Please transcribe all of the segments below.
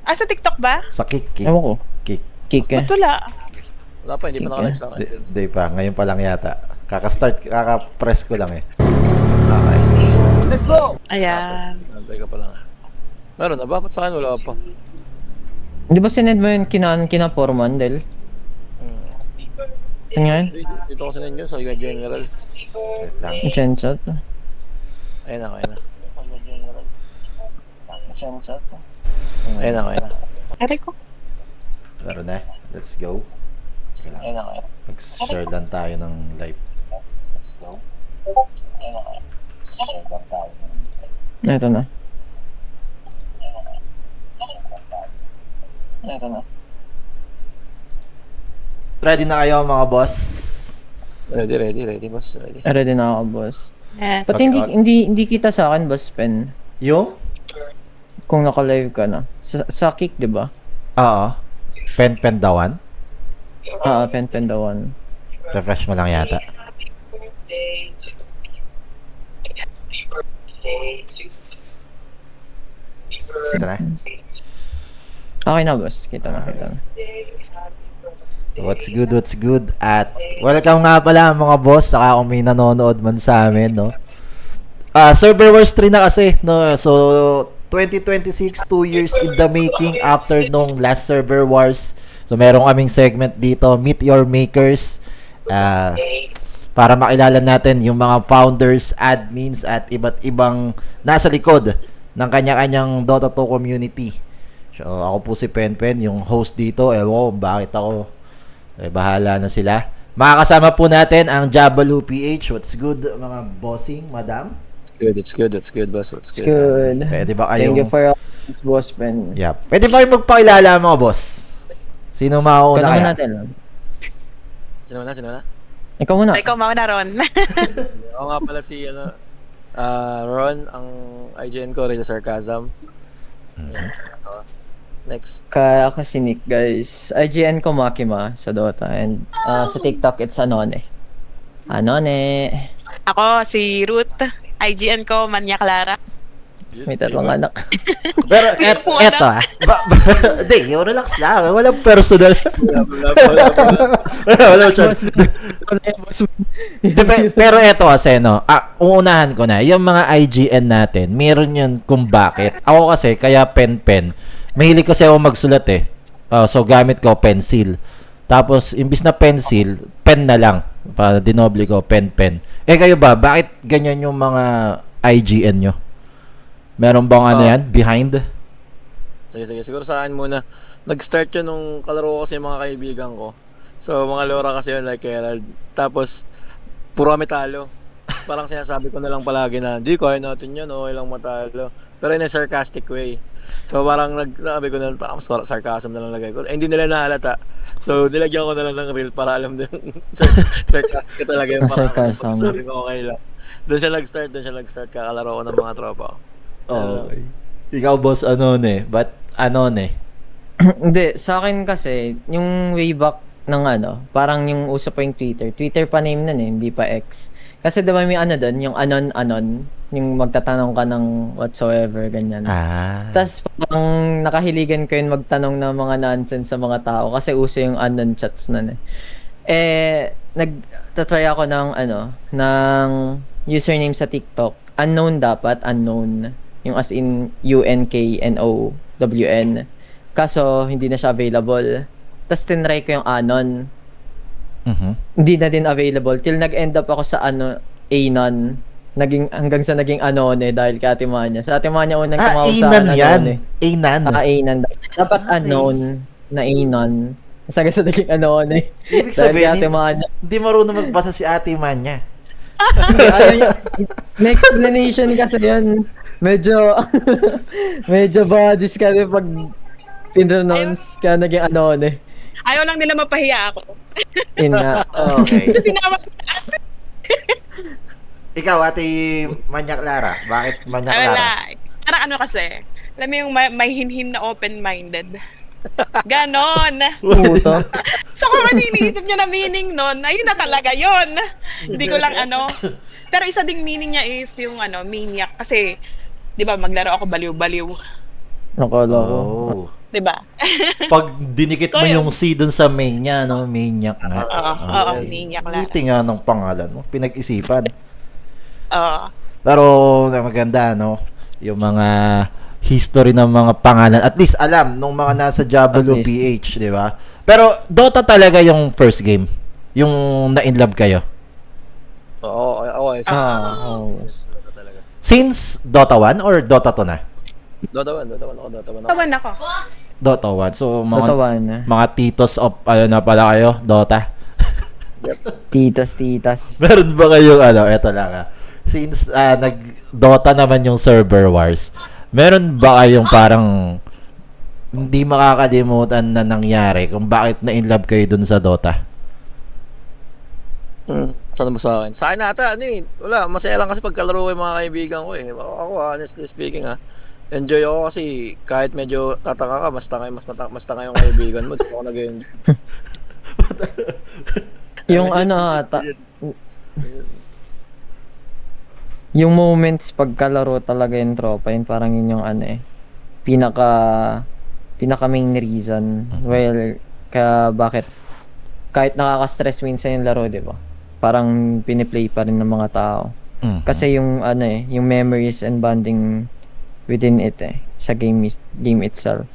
Sa TikTok ba? Sa Kick. Ewan ko. Kick. Kick eh. Ba't wala? Wala pa, hindi pa nakalive sa akin. Di pa, ngayon pa lang yata. Kaka-press ko lang eh. Okay. Let's go! Ayan. Nantay ka pa lang. Meron na ba? Ba't sa akin wala pa? Di ba sinend mo yun kina Foreman, Del? Saan nga yun? Dito ko sinend yun sa General. Wait lang. Genshot. Ayun na, ayun na. Ayun na, ayun na. Aray ko. Laro na. Let's go. Okay lang. Ayun na, ayun na. Mag-share lang tayo ng live. Ito na. Ready na kayo mga boss? Ready, boss. Ready. Ready na ako, boss. Yes. Pati Okay, hindi kita sa akin, boss Pen. Yung? Kung naka-live ka na. Sa Kick, di ba? Oo. Pen dawan? Pen the one. Refresh mo lang yata. Ito na. Okay na, boss. Kita na. What's good? At welcome nga pala mga boss, saka kung may nanonood man sa amin, no? Server Wars 3 na kasi, no? So, 2026, 2 years in the making after nung last Server Wars. So, meron kaming segment dito, Meet Your Makers. Para makilala natin yung mga founders, admins, at iba't ibang nasa likod ng kanya-kanyang Dota 2 community. So, ako po si Penpen, yung host dito. Ewan ko bakit ako. Bahala na sila. Makakasama po natin ang Jabalu PH. What's good, mga bossing, madam? It's good, boss. It's It's good. Pwede ba Thank you kayong... for all this, boss Pen. Yeah. Pwede ba kayong magpakilala, mga boss? Sino mauuna Ikaw kaya? natin. Sino na? Ikaw muna. Ikaw mauna, Ron. Ako nga pala si, Ron, ang IGN ko, Real Sarcasm. Next. Kaya ako si Nick, guys. IGN ko Makima sa Dota. And sa TikTok, it's Anone. Anone. Ako, si Ruth. IGN ko, Manya Clara. May tatlong anak. Pero eto Hindi, relax lang. Walang personal. Walang chance. Pero eto kasi, no, uunahan ko na, yung mga IGN natin, meron yun kung bakit. Ako kasi, kaya pen. Mahilig kasi ako magsulat eh. So, gamit ko pencil. Tapos, imbis na pencil, pen na lang. Para dinoble ko, pen. Eh, kayo ba? Bakit ganyan yung mga IGN nyo? Meron bang ano yan? Behind? Sige. Siguro sa akin muna. Nag-start yun nung kalaro ko kasi yung mga kaibigan ko. So, mga lora kasi yun, like Herald. Tapos, puro kami talo. Parang sinasabi ko na lang palagi na, di, kaya natin yun, okay lang matalo. Pero in a sarcastic way. So, parang nagsabi ko na, parang sarcasm na lang lagay ko. Hindi nila nahalata. So, nilagyan ko na lang ng real para alam din. Sarcastic talaga yung Sarcasm. Sabi ko, okay lang. Doon siya nag-start. Kakalaro ko ng mga tropa ko. Okay. Ikaw, boss, Anone. But, Anone. Hindi, sa akin kasi, yung way back ng parang yung uso pa yung Twitter. Twitter pa name nun eh, hindi pa X. Kasi diba may doon, yung anon, yung magtatanong ka ng whatsoever, ganyan. Tapos parang nakahiligan ko yun magtanong ng mga nonsense sa mga tao kasi uso yung anon chats nun eh. Nagtatry ako ng ng username sa TikTok. Unknown dapat, unknown. Yung as in UNKNOWN. Kaso, hindi na siya available. Tapos tinry ko yung anon. Hindi na din available. Till nag-end up ako sa Anon. Hanggang sa naging Anone dahil kay Ate Manya. Sa Ate Manya unang tumawag sa Anan yan. Anon. Anon. Dapat unknown na Anon. Saga sa naging Anone. Ibig sabihin, hindi marunong magbasa si Ate Manya. May explanation kasi yun. Medyo bodies ka rin pag pinronounce ka naging Anone. Ayaw lang nila mapahiya ako. Yun nga. Okay. Tinawag. Ikaw, Ate Manya Clara. Bakit Manya Clara? Wala. Parang kasi, alam mo yung may hinhin na open-minded. Ganon. Puto. So kung ano iniisip nyo na meaning nun, ayun na talaga yun. Hindi ko lang Pero isa ding meaning niya is yung maniac. Kasi, di ba, maglaro ako baliw-baliw. Nakala ko. 'Di ba? Pag dinikit mo So, yun. yung C dun sa main niya, no? Maniac nga. Oo, Maniac lang. Buti nga ng pangalan mo. Pinag-isipan. Oo. Pero maganda, no? Yung mga history ng mga pangalan. At least alam nung mga nasa Diablo At least. PH, di ba? Pero Dota talaga yung first game. Yung na-inlove kayo. Oo, okay. Oo. Dota talaga. Since Dota 1 or Dota 2 na? Dota 1 ako. Tawan ako. Dota 1. So, mga, Tatawan na. mga titos of, ano na pala kayo? Dota. Titas. Meron ba kayong, eto lang Since nag-Dota naman yung server wars, meron ba kayong parang hindi makakalimutan na nangyari kung bakit na-inlove kayo dun sa Dota? Saan mo sa akin? Sa akin ata, wala, masaya lang kasi pagkalaro ko yung mga kaibigan ko eh. Ako, honestly speaking enjoy ako kasi kahit medyo tataka ka, mas tanga yung kaibigan mo. Dito ako nag-enjoy. Yung yung moments pagkalaro talaga yung tropa, yun parang yun yung pinaka main reason bakit kahit nakaka-stress minsan yung laro, di ba? Parang piniplay pa rin ng mga tao. Kasi yung yung memories and bonding within it sa game itself.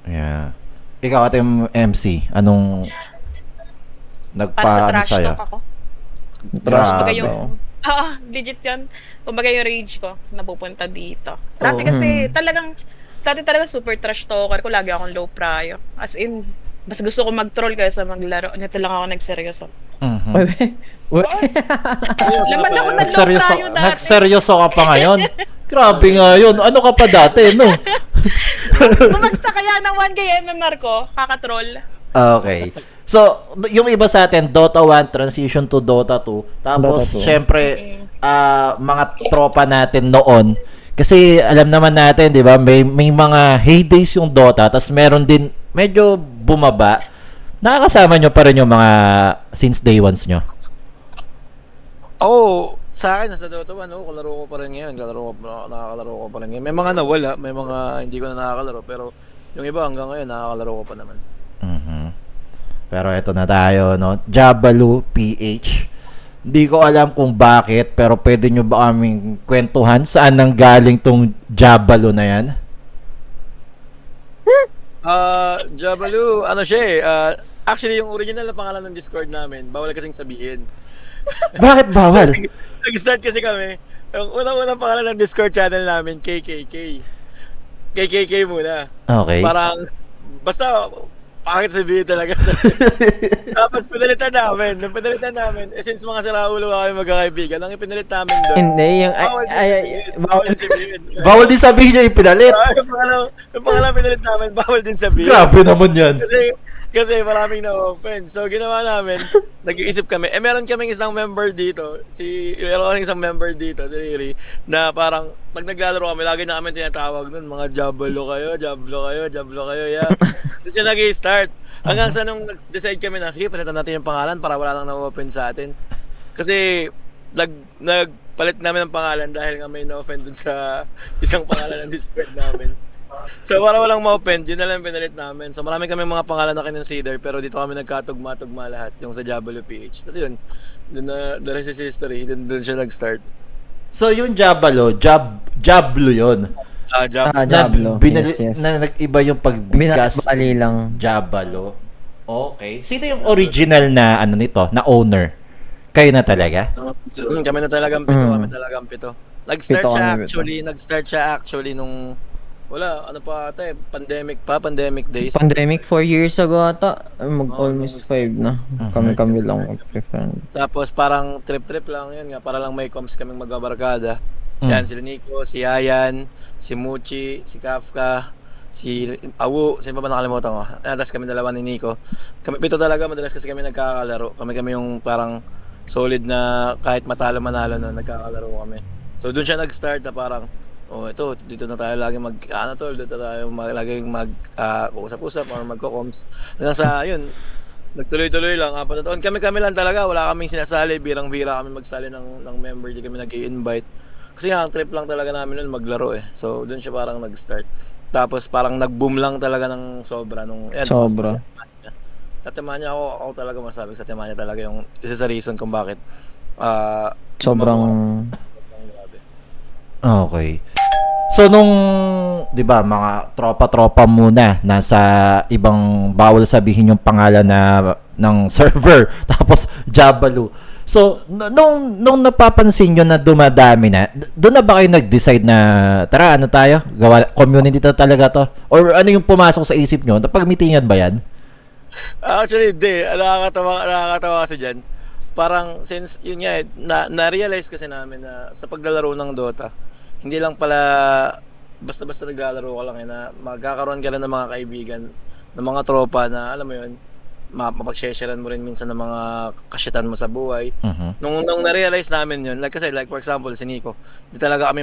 Yeah. Ikaw ate MC, anong Para sa nagpa trash sa'yo? talk ako. Trash Grabe. talk yung, daw. legit yun. Kumbaga yung rage ko, napupunta dito. Dati kasi, dati talaga super trash talker ko. Lagi akong low prio. As in, mas gusto ko mag-troll kaysa maglaro. Nito lang ako nagseryoso. Laman ako ng low prio dati. Nagseryoso ka pa ngayon? Grabe nga yun. Ano ka pa dati, no? Bumagsak kaya ng 1K MMR ko, kakatroll. Okay. So, yung iba sa atin, Dota 1, transition to Dota 2. Tapos, Dota 2. syempre, mga tropa natin noon. Kasi, alam naman natin, di ba, may mga heydays yung Dota, tapos meron din, medyo bumaba. Nakakasama nyo pa rin yung mga since day ones nyo? Oo, sa akin, nasa Dota 1, kalaro ko pa rin ngayon. Nakakalaro ko pa rin ngayon. May mga nawala, may mga hindi ko na nakakalaro. Pero yung iba hanggang ngayon, nakakalaro ko pa naman. Pero eto na tayo, no? Diablo PH. Hindi ko alam kung bakit, pero pwede nyo ba kaming kwentuhan saan nang galing tong Diablo na yan? Jabalu, actually yung original na pangalan ng Discord namin, bawal kasing sabihin. Bakit bawal? Nag-start kasi kami, yung unang pangalan ng Discord channel namin, KKK. KKK muna. Okay. Parang, basta, pangit sabihin talaga. Tapos pinalitan namin. Nung pinalitan namin, since mga saraulo kami magkakaibigan, ang ipinalit namin doon. Hindi, yung bawal din sabihin. Bawal din sabihin nyo ipinalit. Yung pangalan pinalit namin, bawal din sabihin. Grabe naman yan. Kasi maraming na-offend. So, ginawa namin, nag-iisip kami. Meron kaming isang member dito, si Riri, na parang, pag naglalaro kami, lagi na kami tinatawag nun, mga Diablo kayo, yeah. So, siya nag-i-start. Hanggang sa nung nag-decide kami na, sige, palitan natin yung pangalan para wala nang na-offend sa atin. Kasi, nagpalit namin ng pangalan dahil nga may na-offend dun sa isang pangalan ng Discord namin. So para walang ma-offend, yun na lang pinalit namin. So marami kami mga pangalan na kinonsider, pero dito kami nagkatugma-tugma lahat, yung sa Diablo PH. Kasi yun, dun na, the rest is history, dun siya nag-start. So yung Diablo yun. Diablo. Yes. Na nag-iba yung pagbigkas. Binali lang. Diablo. Okay. Sino yung original na nito, na owner? Kayo na talaga? Kami na talagang pito, Nag-start siya actually nung pandemic days. Pandemic 4 years ago ata. Almost 5 na. Kami lang mag-prefer. Tapos parang trip lang yun nga, para lang may comms kaming magbabarkada. Yan, si Nico, si Ayan, si Muchi, si Kafka, si Awu, sino pa ba nakalimutan ko? Tapos kami dalawa ni Nico. Kami pito talaga, madalas kasi kami nagkakalaro. Kami yung parang solid na kahit matalo manalo na nagkakalaro kami. So doon siya nag-start na parang dito na tayo lagi dito tayo lagi usap-usap or magko-comms. Hanggang sa yun, nagtuloy-tuloy lang, 4 na taon. Kami lang talaga, wala kaming sinasali, birang-bira kami magsali ng member, di kami nag-i-invite. Kasi nga, ang trip lang talaga namin nun maglaro eh. So, doon siya parang nag-start. Tapos parang nag-boom lang talaga ng sobra nung Sobra. Sa Timanya ako talaga masabi sa Timanya talaga yung isa sa reason kung bakit Sobrang grabe. Okay. So nung 'di ba mga tropa-tropa muna nasa ibang bawal sabihin yung pangalan ng server tapos Jabalu. So nung napapansin nyo na dumadami na, doon na ba kayo nag-decide na tara ano tayo? Gawa community to talaga to? Or ano yung pumasok sa isip nyo? Napag-meetingan ba yan? Actually, hindi. Nakakatawa kasi dyan. Parang since yun nga, na-realize kasi namin na sa paglalaro ng Dota, hindi lang pala basta-basta naglalaro ka lang na magkakaroon ka rin ng mga kaibigan, ng mga tropa na alam mo yun, mapag-sharean mo rin minsan ng mga kasyitan mo sa buhay. Nung na-realize namin yun, like for example, si Nico, di talaga kami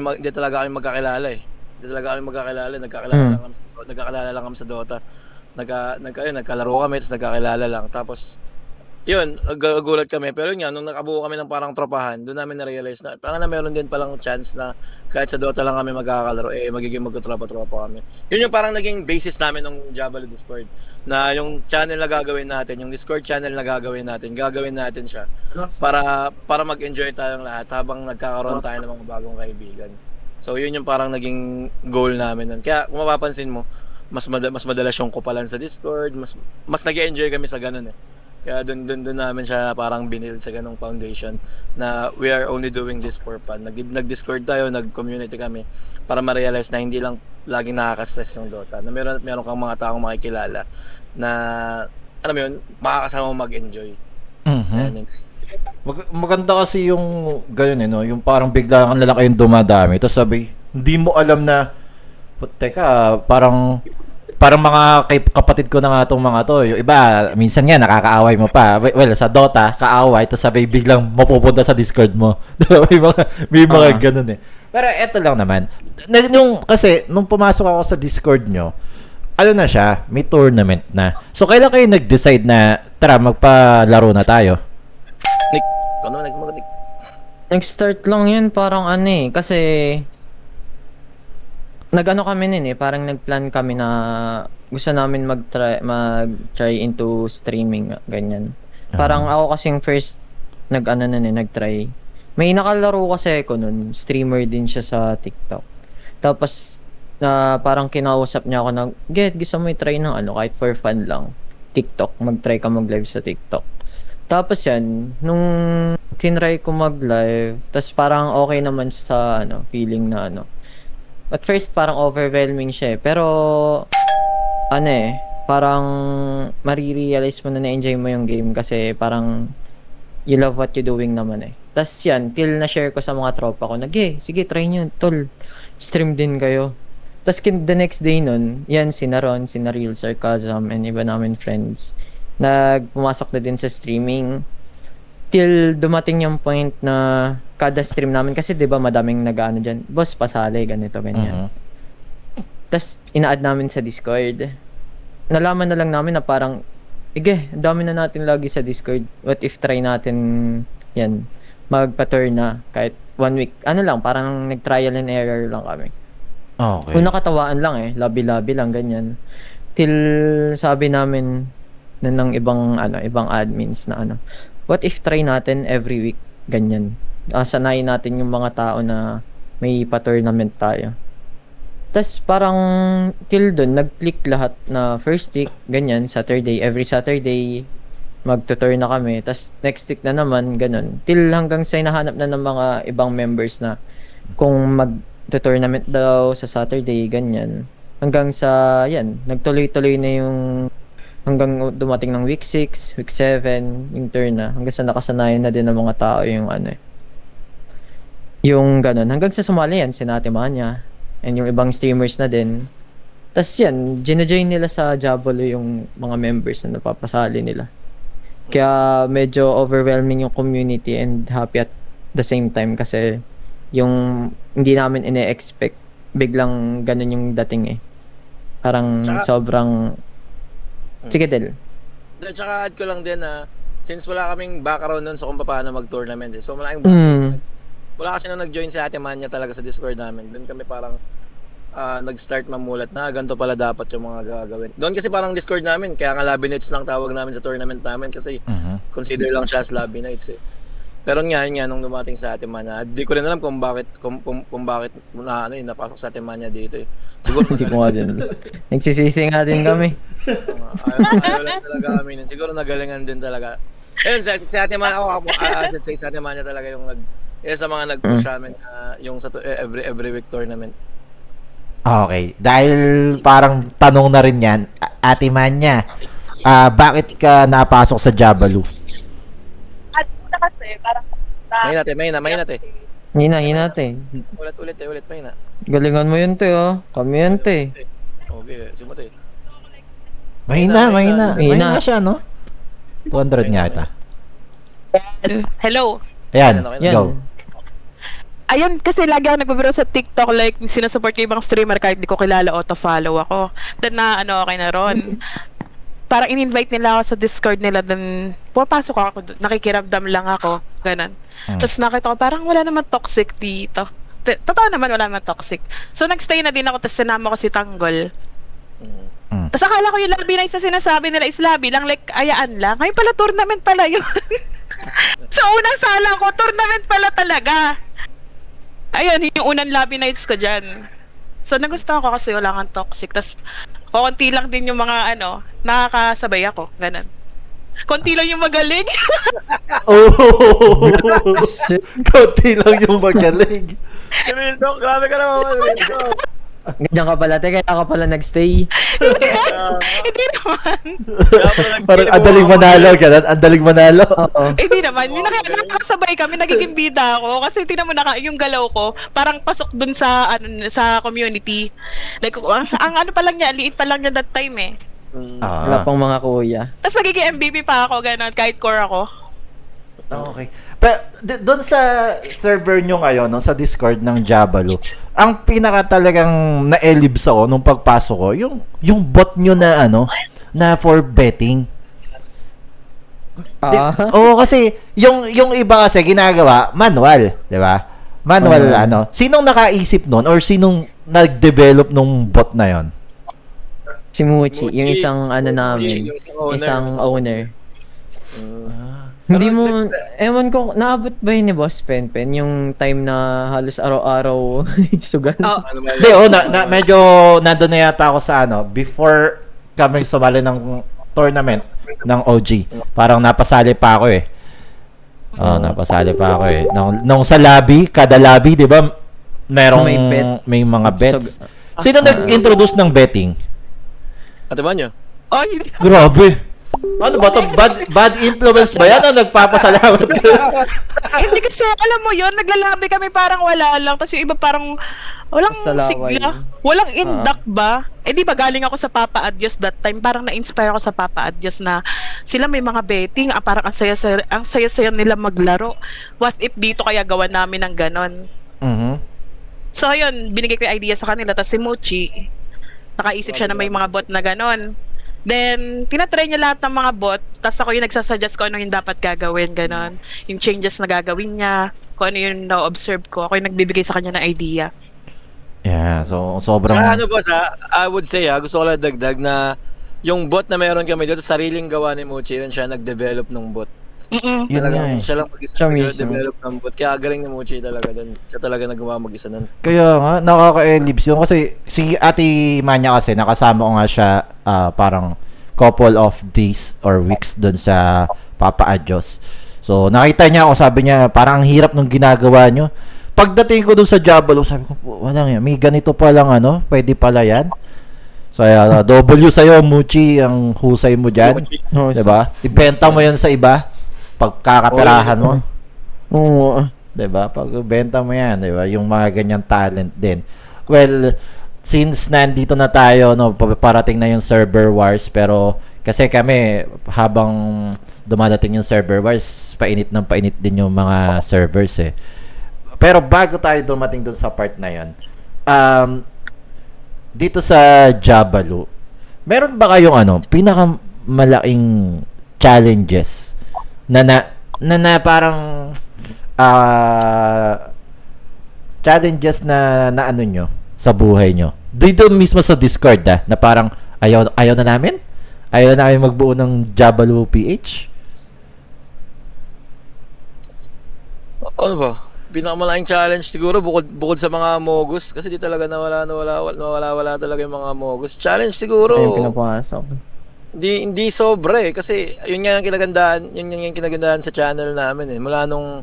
magkakilala eh. Di talaga kami magkakilala, nagkakilala lang kami sa Dota. Nagkalaro kami, tapos nagkakilala lang. Tapos yun, nagulat kami. Pero yun nga, nung nakabuo kami ng parang tropahan, doon namin na-realize na parang na meron din palang chance na kahit sa Dota lang kami magkakalaro, magiging magkatropa-tropa kami. Yun yung parang naging basis namin ng Jabalu Discord. Na yung channel na gagawin natin, yung Discord channel na gagawin natin siya para mag-enjoy tayong lahat habang nagkakaroon tayo ng mga bagong kaibigan. So yun yung parang naging goal namin nun. Kaya kung mapapansin mo, mas madalas yung kupalan sa Discord, mas nag-enjoy kami sa ganun eh. Kaya doon namin siya parang binild sa ganung foundation na we are only doing this for fun. Nag-Discord tayo, nag-community kami para ma-realize na hindi lang laging nakaka-stress yung Dota. Na meron kang mga taong makikilala na alam mo yun, makakasama mo mag-enjoy. Maganda kasi yung ganyan no, yung parang bigla kang lalaki yung dumadami. Tapos sabi, hindi mo alam na teka, parang mga kapatid ko na nga itong mga to. Yung iba, minsan nga nakakaaway mo pa. Well, sa Dota, kaaway, tapos sabay biglang mapupunta sa Discord mo. may mga ganun eh. Pero eto lang naman. Kasi, nung pumasok ako sa Discord nyo, ano na siya, may tournament na. So, kailan kayo nag-decide na, tara, magpalaro na tayo? Nick, ano nag-Nick? nag-start lang yun parang kasi nag-ano kami nun parang nag-plan kami na gusto namin mag-try into streaming, ganyan. Parang ako kasing first nag-try. May nakalaro kasi ako nun, streamer din siya sa TikTok. Tapos parang kinausap niya ako na, gusto mo i-try ng kahit for fun lang. TikTok, mag-try ka mag-live sa TikTok. Tapos yan, nung tinry ko mag-live, tapos parang okay naman siya sa feeling na At first parang overwhelming siya pero parang marirealize mo na na-enjoy mo yung game kasi parang you love what you doing naman Tas yan, till na-share ko sa mga tropa ko na, sige, try nyo, tol. Stream din kayo. Tas the next day nun, yan, sina Ron, sina Real Sarcasm, and iba namin friends, pumasok na din sa streaming. Till dumating yung point na kada stream namin, kasi diba madaming nag-ano dyan, boss, pasali, ganito, ganyan. Tas ina-add namin sa Discord. Nalaman na lang namin na parang, dami na natin lagi sa Discord. What if try natin yan, magpa-turn na kahit 1 week. Parang nag-trial and error lang kami. Okay. Kung nakatawaan lang labi-labi lang, ganyan. Till sabi namin ng ibang admins na what if try natin every week, ganyan. Sanayin natin yung mga tao na may pa-tournament tayo. Tas parang till dun, nag-click lahat na first week, ganyan, every Saturday, magtutur na kami. Tas next week na naman, ganun. Till hanggang sa hinahanap na ng mga ibang members na kung mag-tournament daw sa Saturday, ganyan. Hanggang sa, yan, nagtuloy-tuloy na yung hanggang dumating ng week 6, week 7, yung turn na. Hanggang sa nakasanayan na din ng mga tao yung yung ganun. Hanggang sa sumali yan, Timanya, and yung ibang streamers na din. Tas yan, gina-join nila sa Jabalu yung mga members na napapasali nila. Kaya medyo overwhelming yung community and happy at the same time kasi yung hindi namin ine-expect biglang ganun yung dating Parang sobrang sige, Del. Tsaka add ko lang din na since wala kaming background nun sa kung paano mag-tournament so malaking wala kasi nung nag-join si Ate Manya talaga sa Discord namin. Doon kami parang nag-start mamulat na ganito pala dapat yung mga gagawin. Doon kasi parang Discord namin, kaya nga Lobby Nights lang tawag namin sa tournament namin kasi consider lang siya as Lobby Nights eh. Pero yun nga nung dumating sa Atimania, di ko rin alam kung bakit kung bakit napasok sa Atimania dito eh. Siguro Hindi ko nga din. Nagsisisi nga din kami. ayaw lang talaga kami nun. Siguro nagalingan din talaga. Ayun, sa Atimania sa Atimania talaga yung sa mga nag-push namin yung sa every week tournament. Okay. Dahil parang tanong na rin yan, Ate Manya, bakit ka napasok sa Jabalu? At una kasi, parang... May natin. Hina te. Ulit, may na. Galingan mo yun te oh. Kami yun te. Okay, simuti. Mahina Mahina. siya, no? 200 nga ata. Hello. Ayan, Yan. go. Ayun, kasi lagi ako nagbibiro sa TikTok, like, sinasupport ko ibang streamer kahit di ko kilala, auto-follow ako. Then okay na ron. Parang in-invite nila ako sa Discord nila, then pumapasok ako doon, nakikiramdam lang ako, ganun. Tapos nakita ko, parang wala naman toxic dito. Totoo naman, wala naman toxic. So, nagstay na din ako, tapos sinama ko si Tanggol. Tapos akala ko yung lobby nights na sinasabi nila is lobby lang, like, ayaan lang. Ngayon pala, tournament pala yun. So, unang sala ko, tournament pala talaga. Ayun, yung unang lobby nights ko dyan. So, nagustuhan ko kasi wala kang toxic. Tapos, konti lang din yung mga, nakakasabay ako. Ganun. Konti lang yung magaling. Oh! Shit. Konti lang yung magaling. Dok, grabe ka naman. Ganyan ka pala te, kaya ka pala nagstay. Hindi naman. Parang andaling manalo, ganun. Andaling manalo. Oo. Hindi naman. Yung nakakasabay kami, nagiging bida ako. Kasi tinan mo yung galaw ko, parang pasok dun sa, sa community. Like, ang ano pa lang niya, liit pa lang niya that time eh. Wala pang mga kuya. Tapos nagiging MVP pa ako, gano'n, kahit core ako. Okay. Pero doon sa server nyo ngayon, no, sa Discord ng Jabalu, ang pinaka talagang na-elibs ako nung pagpasok ko, yung bot nyo na na for betting. Oo, kasi yung iba kasi ginagawa manual, 'di ba? Manual Sinong nakaisip noon or sinong nag-develop nung bot na 'yon? Si Muchi, yung isang namin, isang owner. Hindi mo, ewan ko, naabot ba yun ni Boss Penpen, yung time na halos araw-araw sugal? Hindi, medyo nandun na yata ako sa before kami sumali ng tournament ng OG. Parang napasali pa ako eh. Napasali pa ako eh. Nung sa lobby, kada lobby, di ba, may mga bets. Sino nag-introduce ng betting? Ate Banyo? Oh, hindi. Grabe. Ano ba to? Bad influence ba yan o nagpapasalamat ka? Hindi kasi, alam mo yun, naglalabi kami parang wala lang. Tapos yung iba parang walang Basta laway. sigla. Walang indak ba? Di ba galing ako sa Papa Adios that time. Parang na-inspire ako sa Papa Adios na sila may mga betting. Parang ang saya-saya nila maglaro. What if dito kaya gawa namin ng ganon? So yun, binigay ko yung idea sa kanila. Tapos si Muchi, nakaisip siya na may mga bot na ganon. Then, tinatry niya lahat ng mga bot, tapos ako yung nagsasuggest ko ano yung dapat gagawin, ganon. Yung changes na gagawin niya, kung ano yung na-observe ko, ako yung nagbibigay sa kanya ng idea. Yeah, so sobrang... Boss I would say gusto ko lang dagdag na yung bot na meron kami dito, sariling gawa ni Muchi, yun siya nag-develop ng bot. Yun nga eh. Siya lang mag-isa Siya mismo. nag-develop ng bot. Kaya galing ni Muchi talaga dun. Siya talaga nagawa mag-isa nun. Kaya nga, nakaka-elibs yun. Kasi si Ate Manya kasi, nakasama ko nga siya parang couple of days or weeks dun sa Papa Adios. So, nakita niya ako, sabi niya, parang ang hirap nung ginagawa nyo. Pagdating ko dun sa Jabalu, sabi ko, wala nga, may ganito pa lang pwede pala yan. So, W sa'yo, Muchi, ang husay mo dyan. Diba? Ibenta mo yan sa iba. Pagkakaperahan mo. Oo. 'Di ba? Pag benta mo 'yan, 'di ba? Yung mga ganyang talent din. Well, since nandito na tayo, parating na yung server wars, pero kasi kami habang dumadating yung server wars, painit din yung mga servers eh. Pero bago tayo dumating dun sa part na 'yon, dito sa Jabalu, meron ba kayong pinakamalaking challenges na parang challenges na ano nyo sa buhay nyo Dito mismo sa Discord na parang ayaw na namin? Ayaw na namin magbuo ng Jabaloo PH? Ano ba? Pinakamalaking challenge siguro bukod sa mga Mogus kasi di talaga nawala talaga yung mga Mogus. Challenge siguro. Ayun pinapasok. Hindi sobra kasi yun nga ang kinagandahan, yun yung kinagandahan sa channel namin mula nung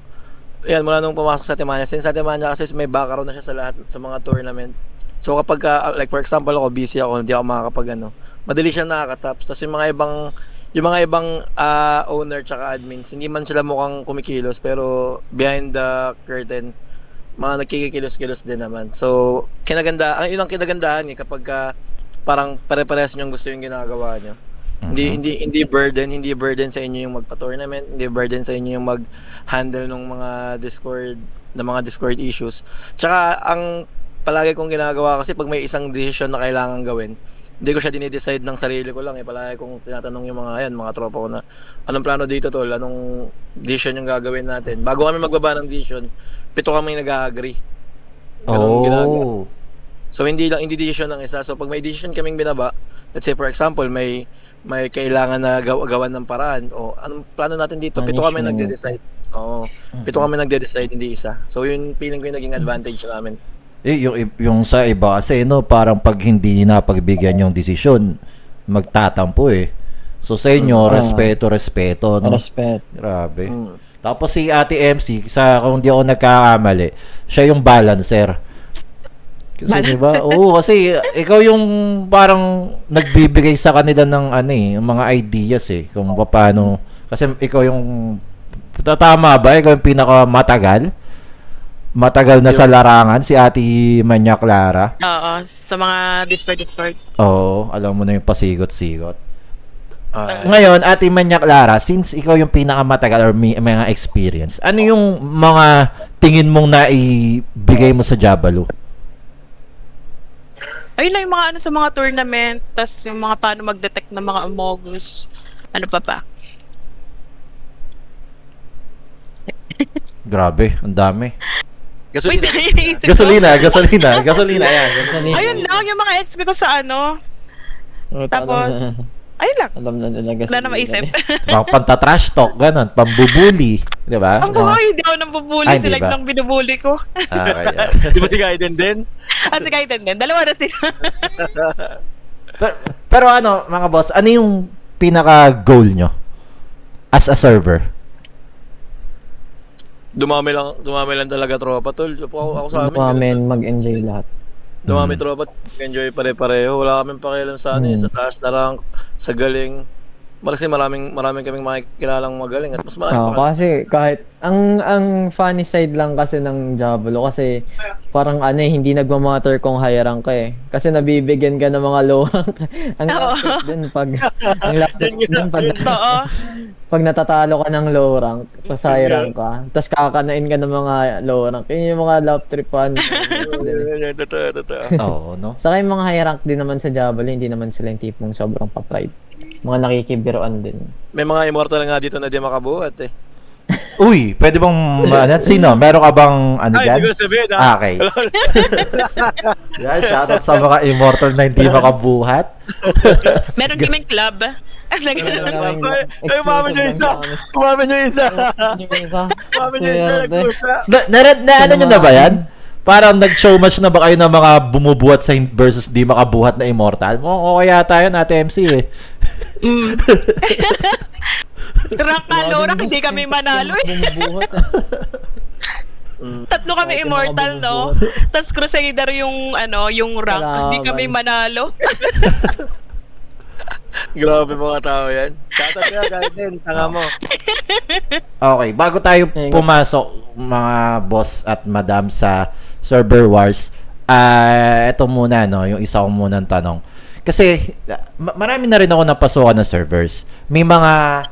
pumasok sa Timanya. Since sa Timanya kasi may background na siya sa lahat sa mga tournament. So kapag like for example ako busy ako, hindi ako makakapag madali siya nakaka-tops. Tapos yung mga ibang owner tsaka admins, hindi man sila mukhang kumikilos pero behind the curtain mga nagkikikilos-kilos din naman. So yun ang kinagandahan kapag parang pare-parehas niyong gusto yung ginagawa niyo. Hindi burden sa inyo yung magpa-tournament, hindi burden sa inyo yung mag-handle ng mga Discord issues. Tsaka ang palagi kong ginagawa kasi pag may isang decision na kailangan gawin, hindi ko siya dinidecide ng sarili ko lang palagi kong tinatanong yung mga tropa ko na anong plano dito tol, anong decision yung gagawin natin. Bago kami magbaba ng decision, 7 kami nag-agree. Ganun ginagawa. So hindi decision ng isa. So pag may decision kaming binaba, let's say for example may kailangan na gawan ng paraan o anong plano natin dito, 7 kami nagde-decide. 7 kami nagde-decide, hindi isa. So yun feeling ko yung naging advantage namin. Yung sa iba kasi parang pag hindi na pagbigyan yung desisyon, magtatampo So sa inyo, respeto, no? Respect. Grabe. Tapos si Ate MC, kung di ako nagkakamali, siya yung balancer. Kasi diba? Oo, kasi ikaw yung parang nagbibigay sa kanila ng mga ideas kung paano. Kasi ikaw yung tama ba? Ikaw yung matagal na sa larangan, si Ate Manya Clara. Oo, sa mga Discord. Oo, alam mo na yung pasigot-sigot. Ngayon, Ate Manya Clara, since ikaw yung pinakamatagal or may mga experience, ano yung mga tingin mong naibigay mo sa Jabaloo? Ayun lang yung mga sa mga tournament, tas yung mga paano mag-detect ng mga Amogus. Ano pa? Grabe, ang dami. Gasolina. Gasolina yan. Ayun lang yung mga XP ko sa Tapos, ayun lang. Alam na nila Wala na maisip. Mga panta-trash talk, ganun, pambubuli, di ba? Ang buhay, hindi ako nang bubuli. Ay, Sila diba? lang binubuli ko. Kaya. Di ba si Gaiden din? At si Kaiten din. Dalawa na sila. pero mga boss, ano yung pinaka-goal nyo as a server? Dumami lang talaga tropa tol. Ako sa amin. Mag-enjoy lahat. Dumami tropa, enjoy pare-pareho. Wala kaming pakialam sa sa taas na rank, sa galing. Kasi maraming kaming makikilalang magaling at mas marami pa. Kasi kahit ang funny side lang kasi ng Jabaloo kasi parang hindi nagmamatter kung high rank ka Kasi nabibigyan ka ng mga low rank. Ang lapit din pag natatalo ka ng low rank, tapos high rank ka, tapos kakanain ka ng mga low rank. Yun yung mga love tripan. Totoo. Oo, no? Saka yung mga high rank din naman sa Jabaloo, hindi naman sila yung tipong sobrang pa-pride. Mga nakikibiroan din. May mga immortal nga dito na di makabuhat Uy, pwede bang sino? Meron ka bang dyan? Hindi ko sabihin Okay. Yan, shoutout sa mga immortal na hindi makabuhat. Meron kaming club. Umamin nyo isa. Ano nyo na ba yan? Parang nag-show match na ba kayo ng mga bumubuhat sa versus di makabuhat na immortal? Okay yata yun, Ate MC Rank na low rank, hindi kami manalo Tatlo kami immortal, no? Tapos Crusader yung rank, hindi kami manalo. Grabe mga tao yan. Shoutout ka, Gaiden. Tanga mo. Okay, bago tayo pumasok mga boss at madam sa server wars, eto muna yung isa ko munang tanong. Kasi marami na rin ako napasukan ng servers. May mga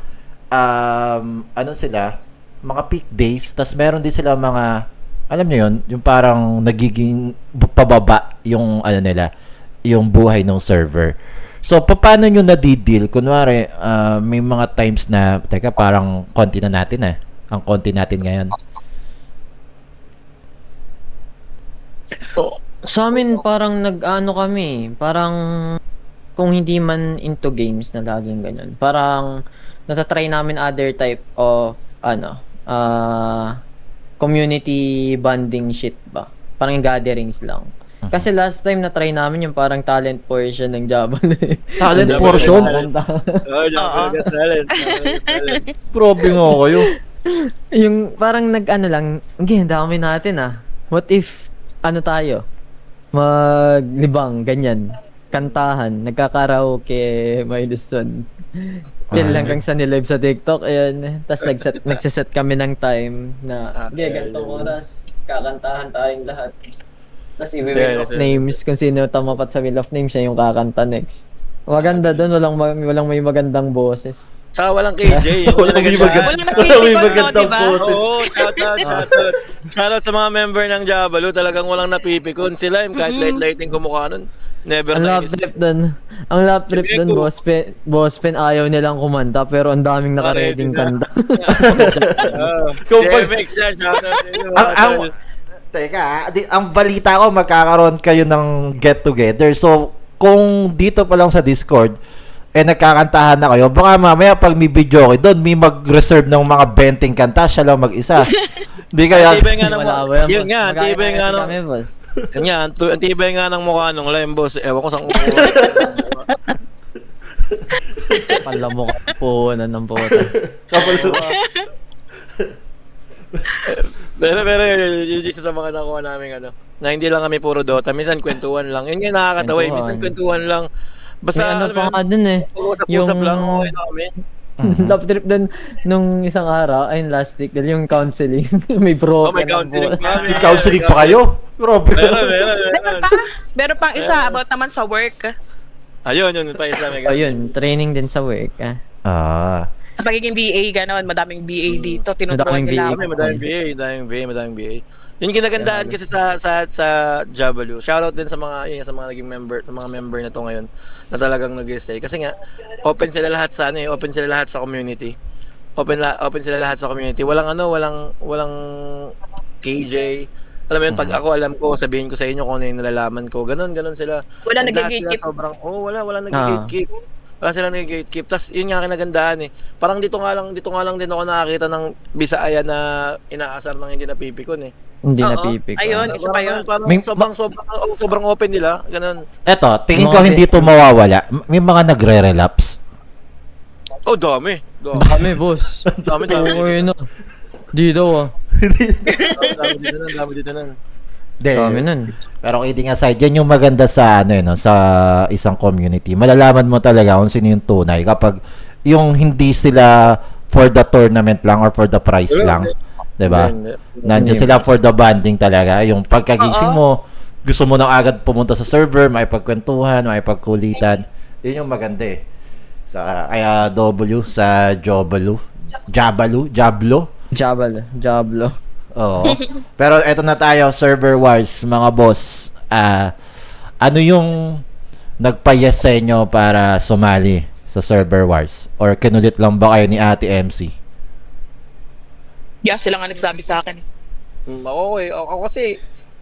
mga peak days, tas meron din sila mga alam niyo yun, yung parang nagiging pababa yung nila, yung buhay ng server. So, paano nyo nadideal? Kunwari, may mga times na, teka, parang konti na natin ang konti natin ngayon. Sa amin parang nag-ano kami, parang kung hindi man into games na laging ganun. Parang natatry namin other type of community bonding shit ba. Parang gatherings lang. Kasi last time na try namin yung parang talent portion ng Jabal. Talent Hindi, portion? Oh, Jabal got talent. Grabe nga kayo. Yung parang nag-ano lang, okay, dami natin What if, tayo? Maglibang, ganyan. Kantahan, nagkakaraoke, may Luzon. Till hanggang sa nilive sa TikTok, ayan. Tapos nagsiset kami ng time na, okay, gantong oras, kakantahan tayong lahat. Tapos i-wheel of names, kung sino tamapat sa wheel of names, siya yung kakanta next. Maganda doon, walang may magandang boses. Saka walang KJ. Walang may magandang boses. Oo, shoutout sa mga member ng Jabalu. Talagang walang napipikon sila. Kahit light-lighting kumukha nun. Never Ang na lap trip doon, boss pen ayaw nilang kumanta pero ang daming naka-reading kanta. Teka, ang balita ko magkakaroon kayo ng get together. So, kung dito pa lang sa Discord nagkakantahan na kayo, baka mamaya pag may video kayo doon, may mag-reserve ng mga 20 kanta, siya lang mag-isa. Hindi kaya... Yun nga, antibay nga ng... Yun nga, antibay nga ng mukha nung lime boss. Ewan ko saan umuha. Palamok po ng puta. Pero yun sa mga nakuha namin na hindi lang kami puro Dota, minsan kwentuhan lang. Yun nga nakakatawa minsan kwentuhan lang. Basta may pa nga dun usap lang, okay na kami. Love trip dun nung isang araw, ayun last week, dahil yung counseling, may broken. May counseling pa. May counseling pa kayo? Grabe. Meron pang isa about naman sa work. Ayun, yun pa isa. Ayun, training din sa work. Sa pagiging BA, gano'n, madaming BA dito. Tinuturuan nila ako. Madaming BA. Yung kinagandaan kasi sa Jabalu. Shoutout din sa mga naging member, sa mga member na to ngayon na talagang nag-stay kasi nga open sila lahat open sila lahat sa community. Open sila lahat sa community. Walang KJ. Alam mo yun, pag ako alam ko, sabihin ko sa inyo kung ano yung nalalaman ko. Ganon sila. Wala nag-gatekeep. Wala nag-gatekeep. Wala silang nag-gatekeep. Tapos yun nga kinagandaan Parang dito nga lang din ako nakakita ng Bisaya na inaasar ng hindi napipikon Hindi napipik. Ayun, isa pa yun. Sobrang open nila. Ganon. Eto, tingin ko hindi to mawawala. May mga nagre-relapse. Oh, dami. Dami, boss. Dami. Okay na. Dito Dami dito nun. Dami nun. Pero kidding aside, yan yung maganda sa sa isang community. Malalaman mo talaga kung sino yung tunay kapag yung hindi sila for the tournament lang or for the prize lang. 'Di ba? Nandiyan sila for the bonding talaga. Yung pagkagising mo, gusto mo nang agad pumunta sa server, makipagkwentuhan, makipagkulitan. Yun yung maganda sa kaya W sa Jablo. Oo. Pero eto na tayo, server wars, mga boss. Ano yung nagpa-yes sa inyo para sumali sa server wars? Or kinulit lang ba kayo ni Ate MC? Yeah, sila nga nagsabi sa akin. Ako kasi,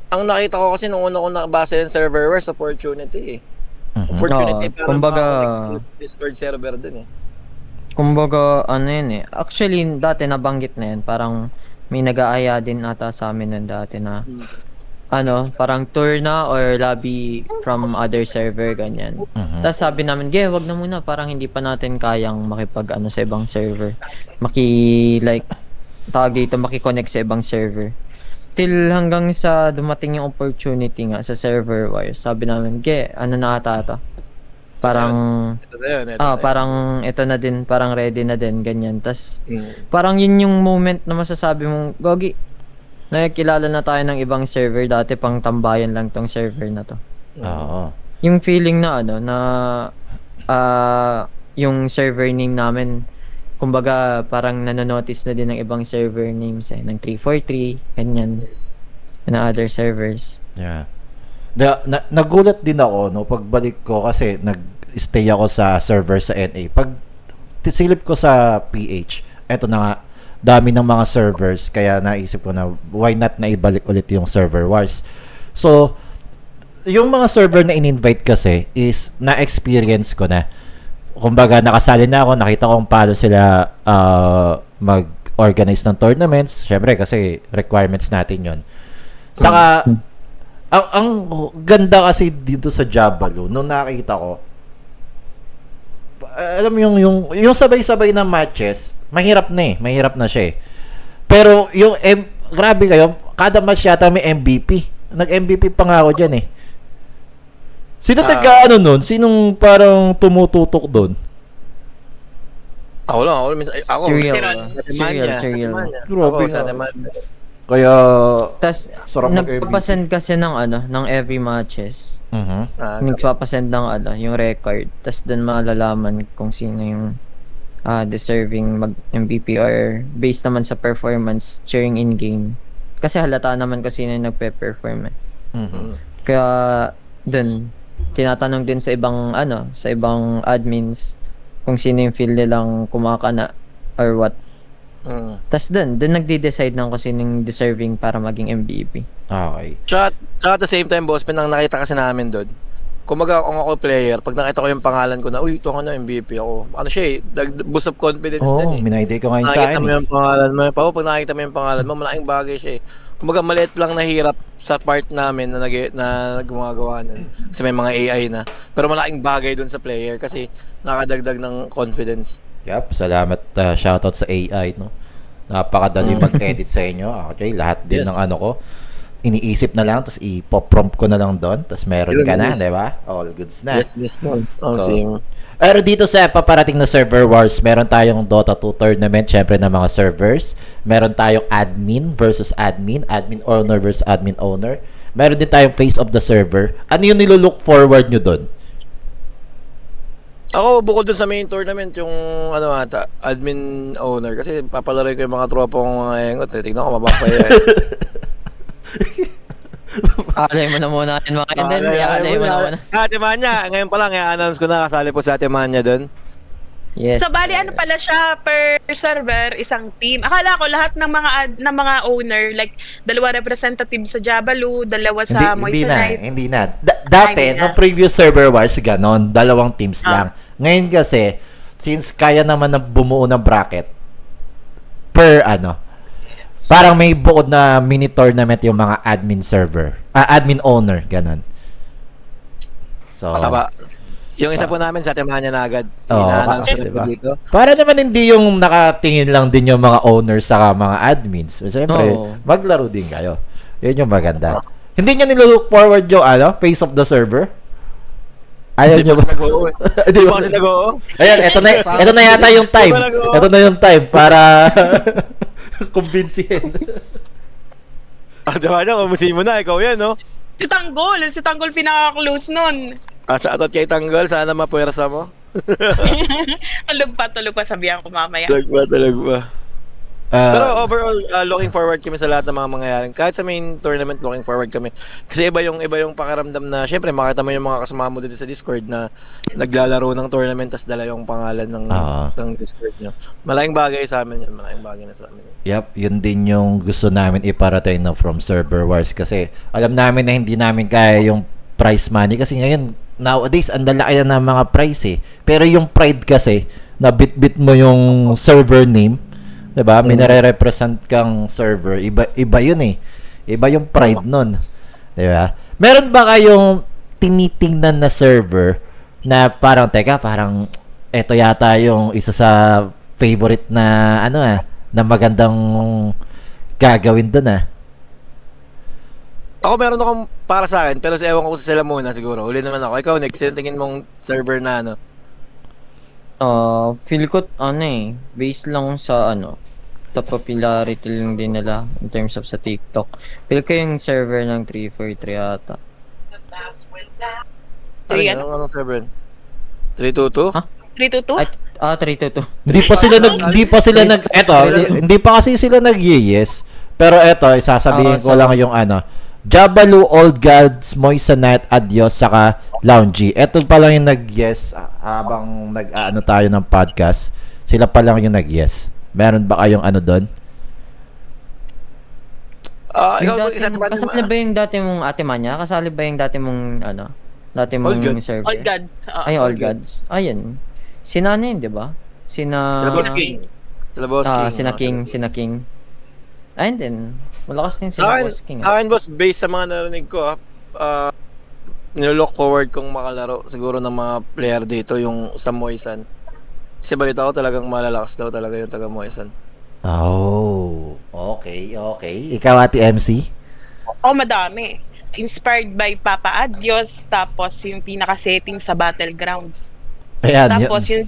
ang nakita ko kasi nung una ko nakabasa yung server wars, opportunity Opportunity para kumbaga, Discord server din Kumbaga, actually, dati nabanggit na yan, parang may nag-aaya din ata sa amin nun dati na parang tour na or lobby from other server, ganyan. Tapos sabi namin, wag na muna, parang hindi pa natin kayang makipag sa ibang server. Maki-connect sa ibang server. Till hanggang sa dumating yung opportunity nga sa server wires, sabi namin, na ata ito? Parang, parang ito na din, parang ready na din, ganyan. Tas, parang yun yung moment na masasabi mong, Gogi, nakikilala na tayo ng ibang server, dati pang tambayan lang tong server na to. Oo. Yung feeling na yung server name namin, kumbaga parang nanonotice na din ng ibang server names ng 343, ganyan, na other servers. Yeah. Nagulat din ako pagbalik ko kasi nag-stay ako sa server sa NA. Pag silip ko sa PH, eto na nga, dami ng mga servers, kaya naisip ko na why not na ibalik ulit yung server wars. So, yung mga server na in-invite kasi is na-experience ko na. Kumbaga, nakasali na ako, nakita ko kung paano sila mag-organize ng tournaments. Syempre, kasi requirements natin yon. Saka, ang ganda kasi dito sa Jabaloo, nung nakita ko, alam mo yung sabay-sabay na matches, mahirap na siya eh. Pero grabe kayo, kada match yata may MVP. Nag-MVP pa nga ako dyan eh. Sino nun? Sinong parang tumututok doon? Ako. Serial. Grabe Sa nga. Kaya, Tas, sarap mag-MVP. nagpapasend kasi ng every matches. Nagpapasend ng yung record. Tas doon malalaman kung sino yung deserving mag-MVP or based naman sa performance during in-game. Kasi halata naman kung sino yung nagpe-perform eh. Kaya doon, tinatanong din sa ibang admins kung sino yung feel nilang kumakana or what. Tas doon nagde-decide ng kung sino yung deserving para maging MVP. Okay. Tsaka at the same time, boss, nang nakita kasi namin doon, kumaga kung ako player, pag nakita ko yung pangalan ko na, uy, ito ka na, MVP ako. Ano siya boost of confidence din eh. Minayday ko ngayon sa Nakita akin mo eh. yung pangalan mo. Pag nakita mo yung pangalan mo, malaking bagay siya eh. Kumbaga, maliit lang na hirap sa part namin na gumagawa nun. Kasi may mga AI na. Pero malaking bagay dun sa player kasi nakadagdag ng confidence. Yup, salamat. Shoutout sa AI, no? Napakadali mag-edit sa inyo. Okay, lahat din ng ano ko. Iniisip na lang, tapos ipo-prompt ko na lang doon, tapos meron ka na, di ba? All goods na. Yes, no. So, pero dito sa paparating na server wars, meron tayong Dota 2 tournament, syempre ng mga servers. Meron tayong admin versus admin, admin owner versus admin owner. Meron din tayong face of the server. Ano yung nilulook forward nyo doon? Ako, bukod dun sa main tournament, yung admin owner, kasi papalaro ko yung mga tropa kong mga engot. Tignan ko, mabapay eh. Alay mo na muna yun mga Eden. Alay mo na muna. Ate Manya, ngayon pa lang, i-announce ko na, kasali po sa Ate Manya doon. Yes. So bali ano pala siya per server, isang team. Akala ko lahat ng mga owner like dalawa representative sa Jabaloo, dalawa sa Moissanite. Hindi na. Dati, na. no previous server wars, ganon, dalawang teams lang. Ngayon kasi, since kaya naman na bumuo ng bracket, parang may buod na mini tournament yung mga admin server. Admin owner, ganon. So, Tama. Yung isa po namin sa Ate Manya na agad. Oo, Ina-announce ko diba? dito. para naman hindi yung nakatingin lang din yung mga owners saka mga admins. Siyempre, Oo. maglaro din kayo. Yun yung maganda. Hindi nyo nilook forward yung face of the server? Ayaw nyo ba? Di Di ba? ba kasi nag-oo? Ayan, ito na yata yung time. Di ba nag-oo? Ito na yung time para kumbinsihin. Ate Manya, kumusin mo na. Ikaw yan, no? Si Tanggol pinaka-close nun. Shoutout kay Tanggol. Sana mapuwersa mo. Tulog pa sabihan ko mamaya. Talag ba. Pero Uh, overall, looking forward kami sa lahat ng mga mangyayaring. Kahit sa main tournament, looking forward kami. Kasi iba yung pakiramdam na, syempre, makita mo yung mga kasama mo dito sa Discord na naglalaro ng tournament tas dala yung pangalan ng Discord nyo. Malaking bagay sa amin yan. Malaking bagay na sa amin yan. Yep, yun din yung gusto namin iparating na from server wars kasi alam namin na hindi namin kaya yung prize money kasi ngayon nowadays ang lalaki na ng mga prize eh. Pero yung pride kasi na bit-bit mo yung server name, 'di ba? May nare-represent kang server. Iba yun eh. Iba yung pride nun. 'Di ba? Meron ba kayong tinitingnan na server na parang eto yata yung isa sa favorite na na magandang gagawin doon Ako meron akong para sa akin, pero ewan ko sa sila muna siguro. Uli naman ako. Ikaw, next, tingin mong server na Feel ko based lang sa top popularity lang din nila in terms of sa TikTok. Feel ko yung server ng 343 ata. Ano yun? Anong server? 322? Ha? 322? Ay, 322. Hindi pa kasi sila nag-yes. Pero eto, isasabihin ko lang yung Jabaloo, Old Gods, Moissanite, Adios, saka Loungy. Eto pa lang yung nag-yes habang tayo ng podcast. Sila pa lang yung nag-yes. Meron ba kayong doon? Yung Ikaw, dati, inatipan mo kasali ba yung dati mong Ate Manya? Kasali ba yung dati mong, dati mong All Gods. server? All God. Ay, All Gods. Ayun. Sina ano yun, di ba? Sina... Sila Sina King. Sila Boss King. Sina King, sina King. Ayun din. Malakas din Sa sila akin, Boss King. sa akin, boss, based sa mga narinig ko, nilook forward kong makalaro siguro ng mga player dito, yung sa Moisan. Kasi balita ko talagang malalakas daw talaga yung taga Moisan. Oh, okay. Ikaw, Ate MC? Oh, madami. Inspired by Papa Adios, tapos yung pinaka-setting sa Battlegrounds. Ayan, Tapos yung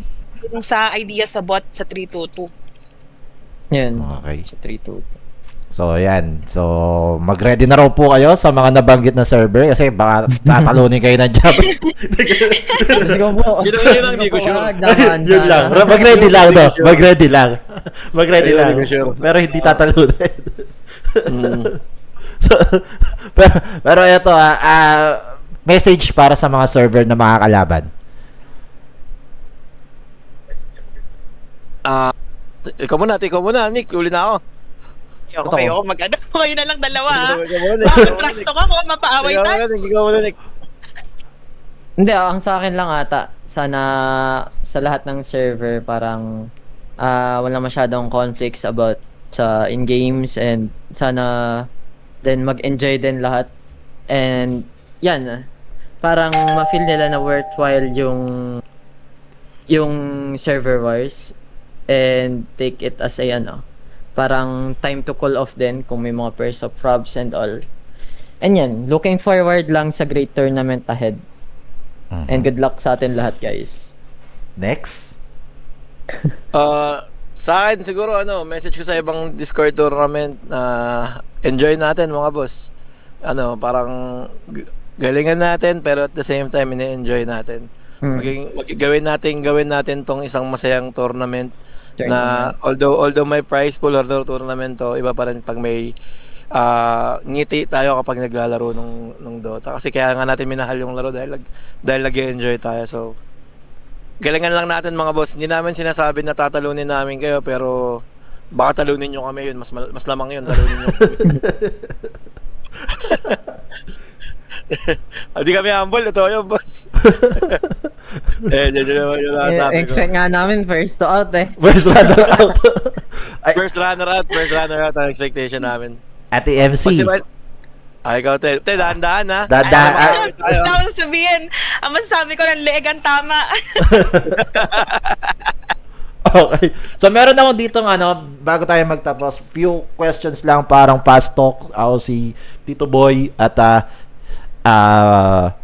sa idea sa bot sa 322. Yun. Okay. Sa 3-2. So, ayan. So, mag-ready na raw po kayo sa mga nabanggit na server kasi baka tatalunin kayo ng job. Let's go po. Yun ang hindi ko sure. Yun lang. Mag-ready lang, no? Mag-ready lang. Mag-ready Ayun, lang. hindi ko sure. Pero hindi tatalunin. Mm. So, pero ito, message para sa mga server na makakalaban. Ikaw muna, Nick. Uli na ako. Okay, ako mag-ano. Kayo na lang dalawa. Ikaw muna, Nick. Bakit trash talk ako? Mapaaway tayo. Ikaw muna, Nick. Hindi, ang sa akin lang ata, sana sa lahat ng server parang wala masyadong conflicts about sa in-games and sana then mag-enjoy din lahat. And yan, parang ma-feel nila na worthwhile yung server wars and take it as a parang time to call off din kung may mga pairs of probs and all. And yan, looking forward lang sa great tournament ahead. And good luck sa atin lahat, guys. Next? Sa akin siguro message ko sa ibang Discord tournament na enjoy natin mga boss. Parang galingan natin pero at the same time ini-enjoy natin. Gawin natin tong isang masayang tournament na although may prize pool or tournament to, iba pa rin pag may ngiti tayo kapag naglalaro nung Dota. Kasi kaya nga natin minahal yung laro dahil nag-enjoy tayo. So galingan lang natin mga boss. Hindi namin sinasabi na tatalunin namin kayo pero baka talunin nyo kami yun. Mas lamang yun, talunin nyo kami. Hindi kami humble, ito yun boss. Yun naman yung nasabi ko. Expect nga namin first to out First runner out. First runner out ang expectation namin. Ate MC. Ikaw, te, dahan-dahan ha. Dahan-dahan. Ano ako sabihin? Ang masasabi ko ng leeg ang tama. Okay. So, meron ako dito bago tayo magtapos, few questions lang, parang fast talk. Ako si Tito Boy at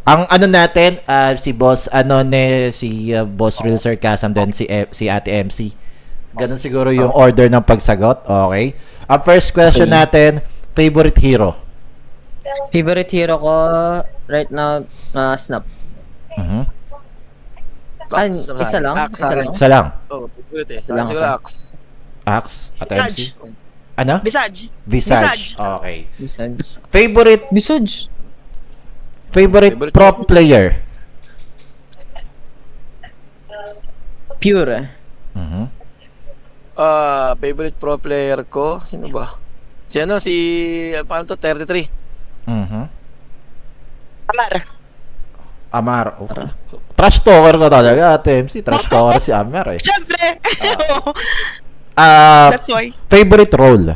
ang natin, si Boss, si Boss Real Sarcasm, then si Ate MC. Ganun siguro yung order ng pagsagot. Okay. Ang first question natin, favorite hero? Favorite hero ko right now, Snap. Isa lang? Isa lang. Oh, favorite eh. Lang Siguro ako. Axe. Axe at MC? Ano? Visage. Visage. Okay. Visage. Favorite Favorite pro player? Pure. Favorite pro player ko, sino ba? Paano to? 33. Amar. Amar. Trash talker ka talaga, Ate MC. Trash talker si Amar eh. Siyempre. That's why. Favorite role?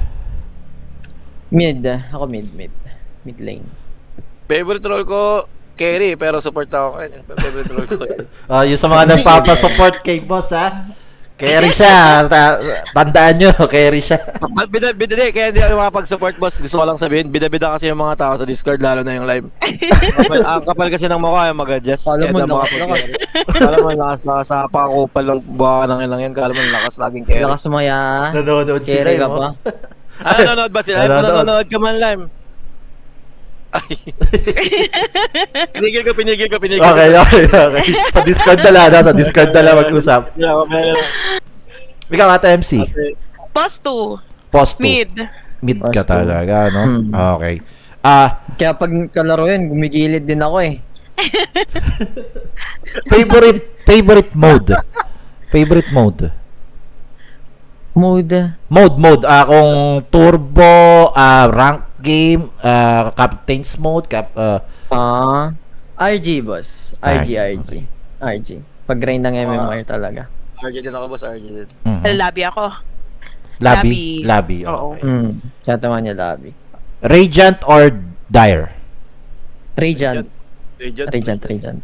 Mid. Ako mid. Mid lane. Favorite role ko, carry, pero support ako kayo. Favorite role ko. Yung sa mga nagpapasupport kay boss, ha? Carry siya. Tandaan nyo, carry siya. Bida, kaya hindi ako makapag-support boss. Gusto ko lang sabihin, bida kasi yung mga tao sa Discord, lalo na yung live. Ang kapal kasi ng mukha, yung mag-adjust. Kala mo, Kaya lakas. Kala mo, lakas sa pakakupal lang, buka ng ilang yan. Kala mo, lakas laging carry. Lakas mo ya. Nanonood sila. Carry ka pa. Nanonood ba sila? Nanonood ka man live. Ay. Pinigil ko. Okay. Sa Discord na lang mag-usap. Ikaw, Ate MC. Post 2. Post 2. Mid ka Post two. talaga, no? Okay. Kaya pag kalaro yun, gumigilid din ako eh. Favorite mode? Favorite mode? Mode. Mode. Kung turbo, rank game, Captain's Mode, RG, boss. RG. Okay. RG. Pag-grind ng MMR talaga. RG din ako, boss. RG din. Lobby ako. Lobby. Oo. Okay. Kaya tama niya lobby. Radiant or Dire? Radiant. Radiant.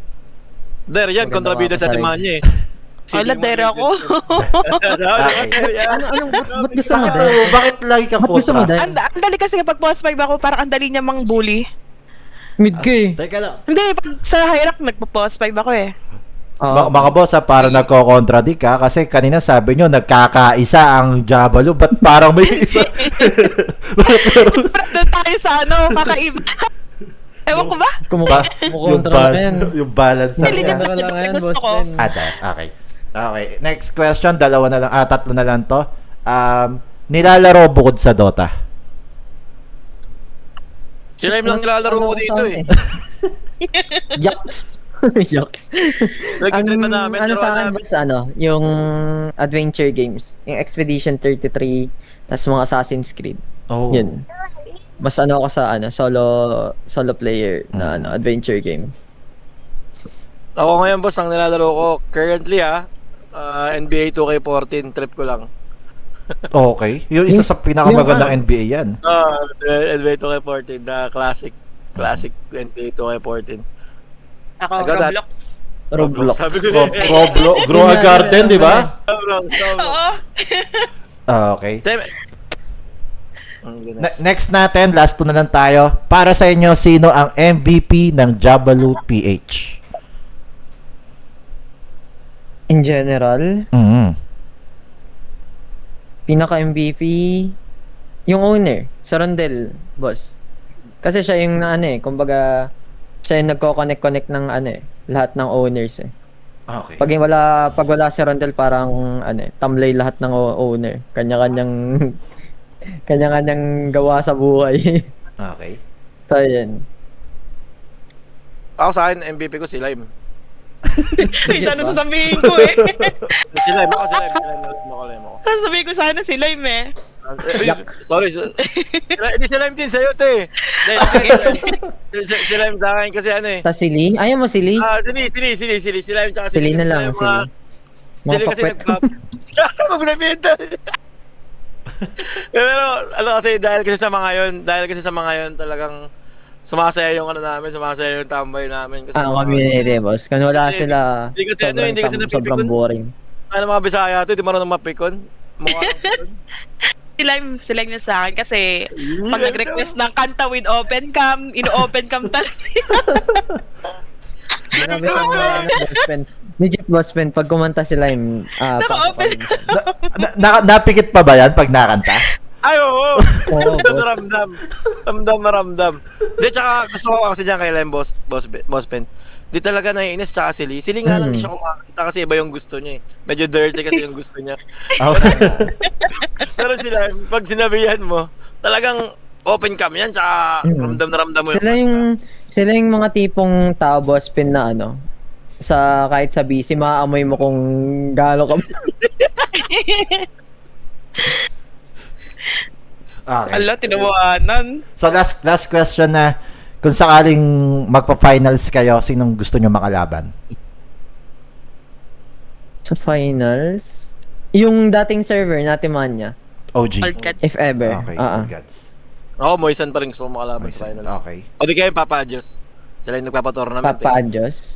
There, yan. Maganda Kontrabida ka sa sa timanya eh. Wala, dare ako. Ba't gusto mo Bakit, dahil? bakit lagi kang Ba't gusto mo kontra? dahil? Ang dali kasi kapag boss 5 ako, parang ang dali niya mang bully. Mid ka eh. Teka lang. Hindi, pag sa hierarch, nagpo-boss 5 ako eh. Mga boss, para nagko-contradict ka kasi kanina sabi nyo nagkakaisa ang Jabalo, ba't parang may isa? Pero doon tayo sa kakaiba. Ewan ko ba? Kumukontra na yan. yung balance Hindi, niya. legit. Kumukontra na yan, Gusto boss ko. Ben. Okay. Okay. Next question, tatlo na lang to. Nilalaro bukod sa Dota. Sila yung lang nilalaro ko dito eh. Yucks. Yucks. Nag-trip na namin. Ano sa akin, boss, yung adventure games. Yung Expedition 33, tas mga Assassin's Creed. Oh. Yun. Mas ako sa solo player na adventure game. Ako ngayon, boss, ang nilalaro ko currently NBA 2K14 trip ko lang. Okay. Yung isa sa pinakamagandang NBA yan. NBA 2K14, the classic NBA 2K14. Ako, Ikaw, Roblox. Sabi ko Grow a Garden, di ba? Roblox. Oo. Okay. Damn. Next natin, last two na lang tayo. Para sa inyo, sino ang MVP ng Jabalu PH? In general, pinaka-MVP, yung owner, sa Rondel, boss. Kasi siya yung kumbaga, siya yung nagko-connect ng lahat ng owners eh. Okay. Pag wala si Rondel, parang tamlay lahat ng owner. Kanya-kanyang gawa sa buhay. Okay. So, yun. Ako sa akin, MVP ko si Lime. Minsan na sasabihin ko eh. Si Lime ako. Sasabihin ko sana si Lime eh. Sorry. Hindi si Lime din sa'yo, te. Si Lime sa akin kasi Tapos si Lee? Ayaw mo si Lee? Si Lime tsaka Si Lee na lang, si Lee. Mga Sili kasi pakwet. magbibenta. Pero kasi dahil kasi sa mga yun talagang sumasaya yung sumasaya yung tambay namin kasi Community, boss. Kung wala sila, hindi kasi sobrang boring. mga Bisaya to, di marunong mapikon. Mukha Si Lime niya sa akin kasi pag nag-request ng kanta with open cam, ino-open cam talaga. Grabe ka mga boss pen. Legit boss pen, pag kumanta sila yung Naka-open Napikit pa ba yan pag nakanta? Ay, oo! Oo, boss. Ramdam. Di, tsaka gusto ko kasi dyan kay Lem, boss pen. Di talaga naiinis, tsaka si Lee. Si Lee nga lang di siya kumakita kasi iba yung gusto niya eh. Medyo dirty kasi yung gusto niya. Okay. Pero sila, pag sinabihan mo, talagang open cam yan, tsaka ramdam na ramdam mo Sila yung mga tipong tao boss pen na sa kahit sa busy, maaamoy mo kung gaano ka. Okay. Ala, tinawanan. So last question na, kung sakaling magpa-finals kayo, sinong gusto nyo makalaban? Sa finals, yung dating server natin Manya, OG. Alkat. if ever. Okay, Gods. Ako, Moisan pa rin gusto ko makalaban sa finals. Okay. O di kayo, Papa Diyos. Sila yung nagpapa-tournament Papa Diyos.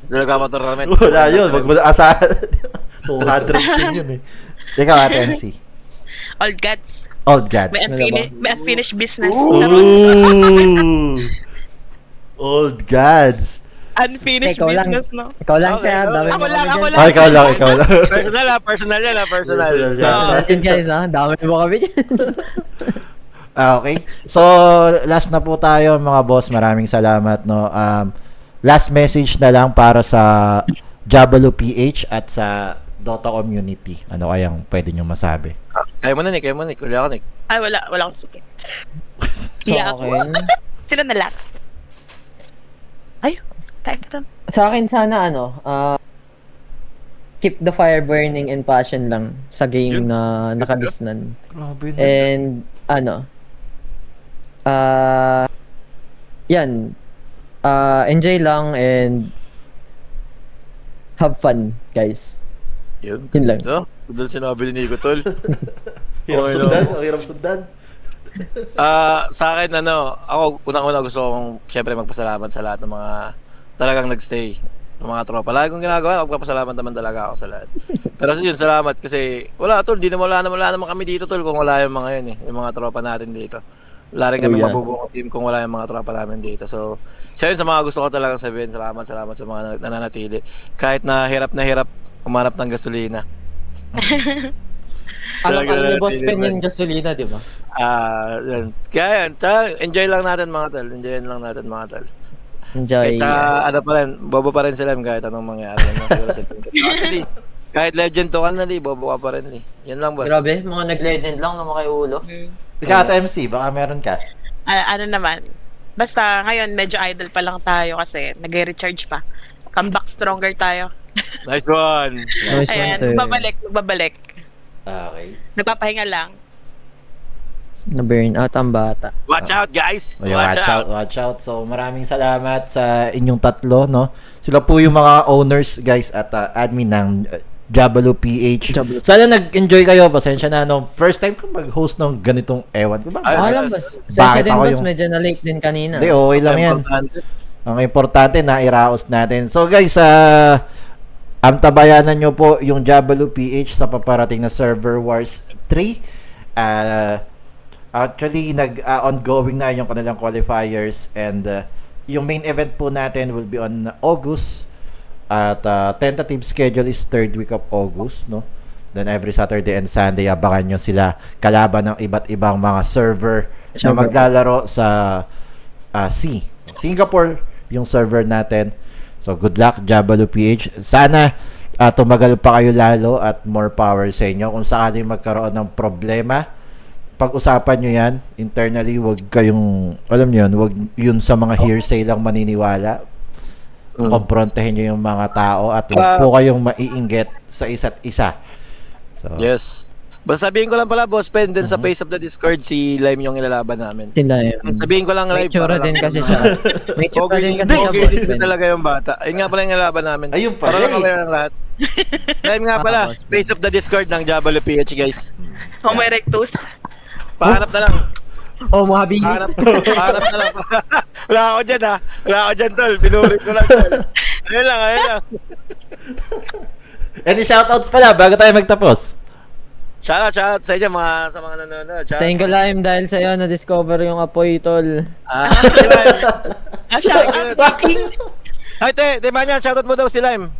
Sila nagpapa-tournament. Wala yun, wag mo na asahan. 200 din yun eh. Ikaw, Ate NC. Old Gods. Old Gods. May unfinished business. Ooh. Old Gods. Unfinished Ikaw lang. business, no? Ikaw lang Okay, kaya, dami Ako mo lang, kami ako dyan. lang. Ikaw lang. Personal yan, personal. Personal. Yun, guys dami mo kami dyan. Okay. So, last na po tayo mga boss. Maraming salamat, no. Last message na lang para sa Jabalu PH at sa Dota community. Ano kayang pwede nyo masabi? Kaya mo na, Nick. Uli ako, Nick. Ay, wala akong sakit. Iya ako. Okay. Sila na lang. Ay, tayo ka doon. Sa akin sana keep the fire burning and passion lang sa game Yun. na nakadisnan. Grabe And Yan. Enjoy lang and have fun, guys. Yun. Yun lang. Ito, dahil sinabi ni Nico, tol. Hirap Okay, sundan, no? ang hirap sundan. Sa akin, ako, unang-una gusto kong, syempre, magpasalamat sa lahat ng mga talagang nagstay. Ng mga tropa. Lagi kong ginagawa, magpapasalamat naman talaga ako sa lahat. Pero yun, salamat kasi, wala, tol, wala naman kami dito, tol, kung wala yung mga yun, yung mga tropa natin dito. Wala rin kami Oh, yeah. mabubuong team kung wala yung mga tropa namin dito. So, isa yun sa mga gusto ko talagang sabihin. Salamat sa mga nananatili. Kahit na hirap umanap ng gasolina. Alam Talaga ni Boss natin Pen yun. yung gasolina, di ba? Yan. Kaya yan, tsaka enjoy lang natin mga tol. Enjoyin lang natin mga tol. Enjoy. Kahit pa rin, bobo pa rin sila kahit anong mangyari. Actually, kahit legend to ka na, bobo ka pa rin. Yan lang, boss. Grabe, mga nag-legend lang na makaiulo. Ikaw at MC, baka meron ka. Ano naman, basta ngayon medyo idle pa lang tayo kasi nag-recharge pa. Comeback stronger tayo. Nice one. Nice one, Ayan, sir. magbabalik. Okay. Nagpapahinga lang. Na-burn out ang bata. Watch out, guys. O, yung watch out. So, maraming salamat sa inyong tatlo, no? Sila po yung mga owners, guys, at admin ng Jabalo PH. Jabalo. Sana nag-enjoy kayo. Pasensya na, no? First time ko mag-host ng ganitong ewan ko ba? Ay, Alam, boss. Bakit Sensya din, ako boss. yung- Medyo na-late din kanina. Hindi, okay lang yan. Ang importante na iraos natin. So, guys, antabayanan nyo po yung Jabalo PH sa paparating na Server Wars 3. Actually, ongoing na yung kanilang qualifiers and yung main event po natin will be on August at tentative schedule is 3rd week of August, no? Then every Saturday and Sunday abangan nyo sila kalaban ng iba't ibang mga server na maglalaro sa Singapore yung server natin. So good luck Jabalo PH. Sana tumagal pa kayo lalo at more power sa inyo. Kung sakaling magkaroon ng problema, pag-usapan nyo yan internally. Wag kayong, alam nyo yun, wag yun sa mga hearsay lang maniniwala. Komprontahin nyo yung mga tao at wag po kayong maiinggit sa isa't isa. So, Yes. Basta sabihin ko lang pala, Boss Pen, din sa face of the Discord, si Lime yung ilalaban namin. Sila yun. Sabihin ko lang May live. tsura para din lang- kasi siya. May tsura din kasi siya, Okay, Boss din Pen. talaga yung bata. Ayun nga pala yung ilalaban namin. Ayun pala Para lang eh. aware ng lahat. Lime nga pala, Boss Pen. face of the Discord ng Jabalo PH, guys. Homo erectus. Pahanap na lang. Oh, mga bihis. Pahanap na lang. Wala ako dyan, ha. Wala ako dyan, tol. Pinurit ko lang, tol. Ayun lang. any shoutouts pala bago tayo magtapos? Shoutout sa inyo, sa mga nanonood. Shoutout. Thank you, Lime, dahil sa'yo na-discover yung apoy, tol. Shout out kay King. Ay, te Manyan, shoutout mo daw si Lime.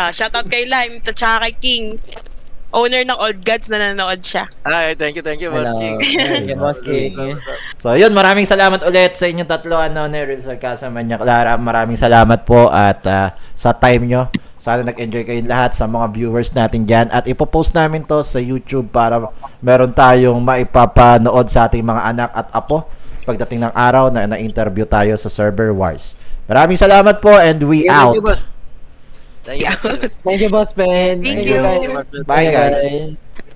Shout out kay Lime, tsaka kay King. Owner ng Old Gods na nanonood siya. Ay, thank you, Boss Hello. King. Thank you, Boss King. So, yun, maraming salamat ulit sa inyong tatlo, Neril Sarcasa, Manya Clara. Maraming salamat po at sa time nyo. Sana nag-enjoy kayong lahat sa mga viewers natin dyan. At ipopost namin to sa YouTube para meron tayong maipapanood sa ating mga anak at apo pagdating ng araw na na-interview tayo sa Server Wars. Maraming salamat po and we out. Thank you, boss. Thank you, boss. Thank you, Boss Pen. Thank you, you. guys. Bye, guys. Bye.